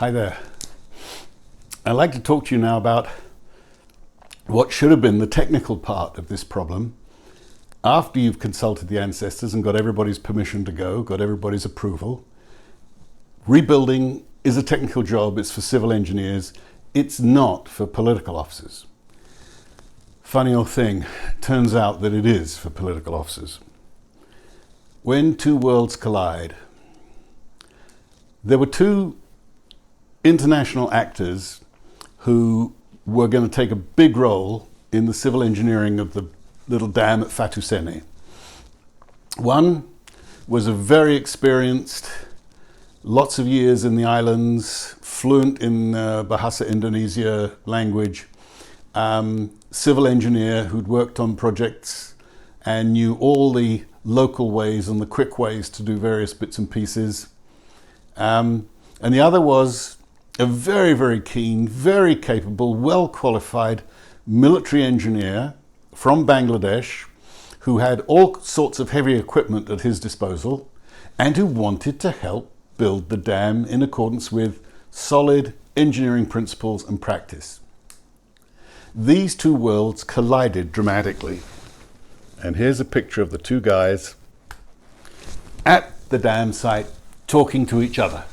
Hi there. I'd like to talk to you now about what should have been the technical part of this problem after you've consulted the ancestors and got everybody's permission to go, got everybody's approval. Rebuilding is a technical job. It's for civil engineers. It's not for political officers. Funny old thing, turns out that it is for political officers. When two worlds collide, there were two international actors who were going to take a big role in the civil engineering of the little dam at Fatusene. One was a very experienced, lots of years in the islands, fluent in Bahasa Indonesia language, civil engineer who'd worked on projects and knew all the local ways and the quick ways to do various bits and pieces. And the other was a very, very keen, very capable, well-qualified military engineer from Bangladesh who had all sorts of heavy equipment at his disposal and who wanted to help build the dam in accordance with solid engineering principles and practice. These two worlds collided dramatically. And here's a picture of the two guys at the dam site talking to each other.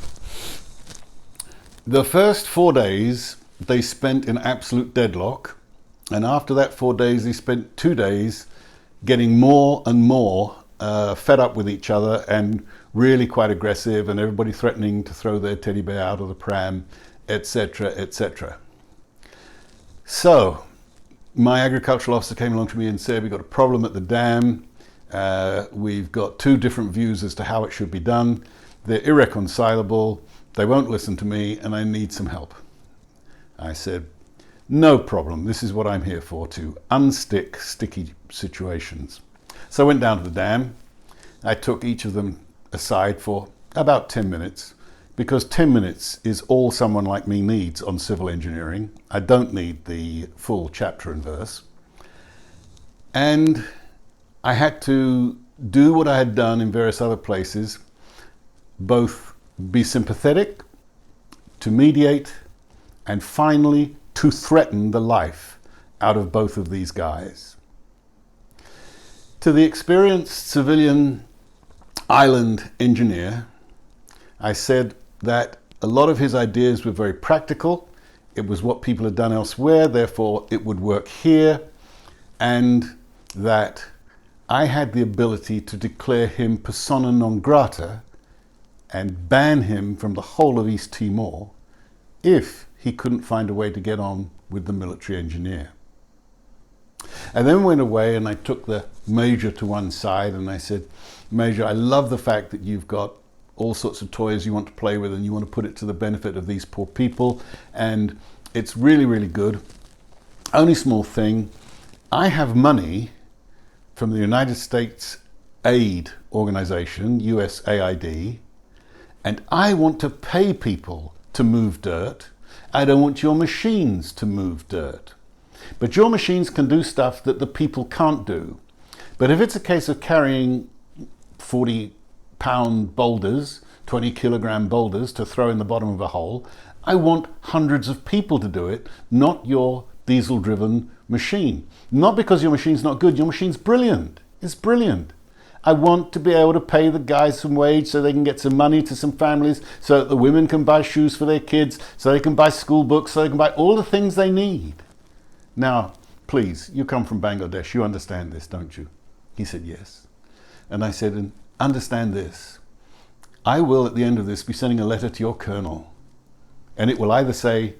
The first 4 days they spent in absolute deadlock, and after that 4 days they spent 2 days getting more and more fed up with each other and really quite aggressive, and everybody threatening to throw their teddy bear out of the pram, etc., etc. So my agricultural officer came along to me and said, we've got a problem at the dam. We've got two different views as to how it should be done. They're irreconcilable. They won't listen to me, and I need some help. I said, no problem. This is what I'm here for, to unstick sticky situations. So I went down to the dam. I took each of them aside for about 10 minutes, because 10 minutes is all someone like me needs on civil engineering. I don't need the full chapter and verse. And I had to do what I had done in various other places, both be sympathetic, to mediate, and finally to threaten the life out of both of these guys. To the experienced civilian island engineer, I said that a lot of his ideas were very practical. It was what people had done elsewhere, therefore it would work here, and that I had the ability to declare him persona non grata and ban him from the whole of East Timor if he couldn't find a way to get on with the military engineer. I then went away and I took the Major to one side and I said, Major, I love the fact that you've got all sorts of toys you want to play with and you want to put it to the benefit of these poor people, and it's really, really good. Only small thing, I have money from the United States Aid Organization, USAID, and I want to pay people to move dirt. I don't want your machines to move dirt. But your machines can do stuff that the people can't do. But if it's a case of carrying 40-pound boulders, 20-kilogram boulders to throw in the bottom of a hole, I want hundreds of people to do it, not your diesel-driven machine. Not because your machine's not good, your machine's brilliant. It's brilliant. I want to be able to pay the guys some wage so they can get some money to some families, so that the women can buy shoes for their kids, so they can buy school books, so they can buy all the things they need. Now, please, you come from Bangladesh, you understand this, don't you? He said, yes. And I said, and understand this. I will, at the end of this, be sending a letter to your colonel, and it will either say,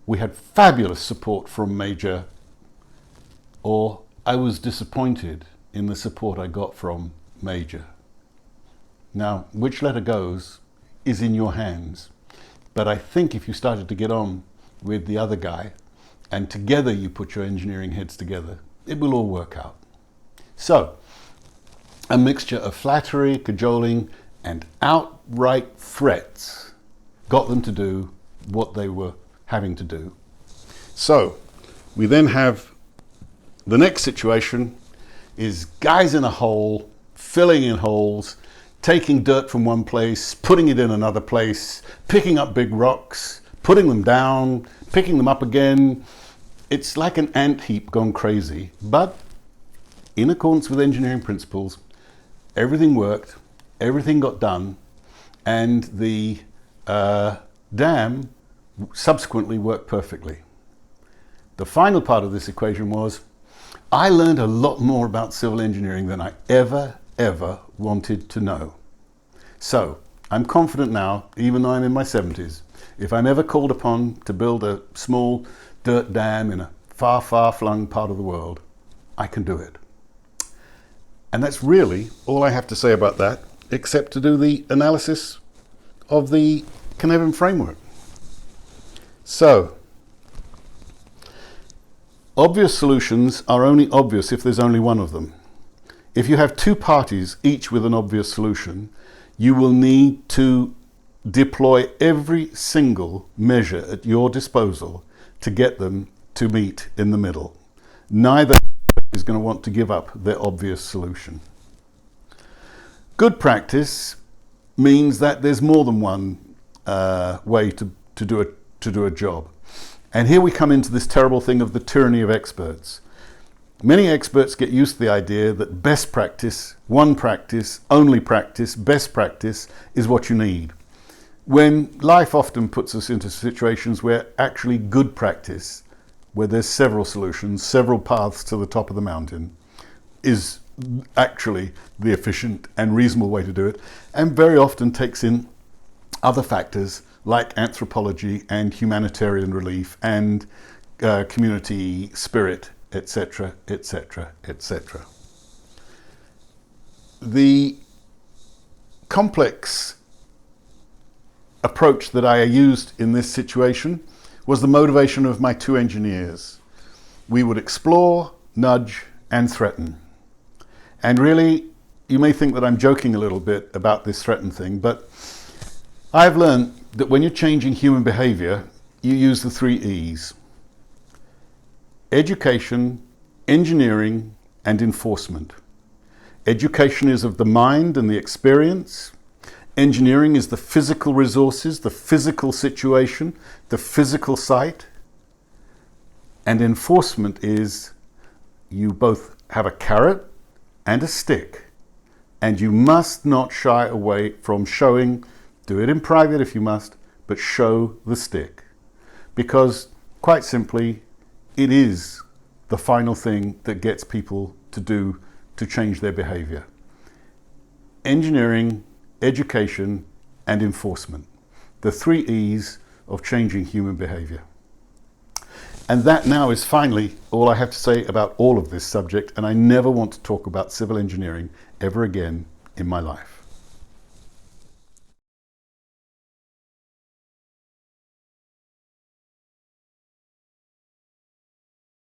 we had fabulous support from Major, or I was disappointed in the support I got from Major. Now, which letter goes is in your hands. But I think if you started to get on with the other guy, and together you put your engineering heads together, it will all work out. So, a mixture of flattery, cajoling, and outright threats got them to do what they were having to do. So, we then have the next situation is guys in a hole, filling in holes, taking dirt from one place, putting it in another place, picking up big rocks, putting them down, picking them up again. It's like an ant heap gone crazy, but in accordance with engineering principles, everything worked, everything got done, and the dam subsequently worked perfectly. The final part of this equation was, I learned a lot more about civil engineering than I ever wanted to know. So I'm confident now, even though I'm in my 70s, if I'm ever called upon to build a small dirt dam in a far flung part of the world, I can do it. And that's really all I have to say about that, except to do the analysis of the Cynefin framework. So, obvious solutions are only obvious if there's only one of them. If you have two parties, each with an obvious solution, you will need to deploy every single measure at your disposal to get them to meet in the middle. Neither is going to want to give up their obvious solution. Good practice means that there's more than one way to do a job. And here we come into this terrible thing of the tyranny of experts. Many experts get used to the idea that best practice, one practice, only practice, best practice is what you need. When life often puts us into situations where actually good practice, where there's several solutions, several paths to the top of the mountain, is actually the efficient and reasonable way to do it, and very often takes in other factors like anthropology and humanitarian relief and community spirit, etc., etc., etc. The complex approach that I used in this situation was the motivation of my two engineers. We would explore, nudge, and threaten. And really, you may think that I'm joking a little bit about this threaten thing, but I've learned that when you're changing human behavior, you use the 3 E's. Education, engineering, and enforcement. Education is of the mind and the experience. Engineering is the physical resources, the physical situation, the physical site. And enforcement is you both have a carrot and a stick, and you must not shy away from showing, do it in private if you must, but show the stick. Because quite simply, it is the final thing that gets people to do to change their behavior. Engineering, education, and enforcement. The 3 E's of changing human behavior. And that now is finally all I have to say about all of this subject, and I never want to talk about civil engineering ever again in my life.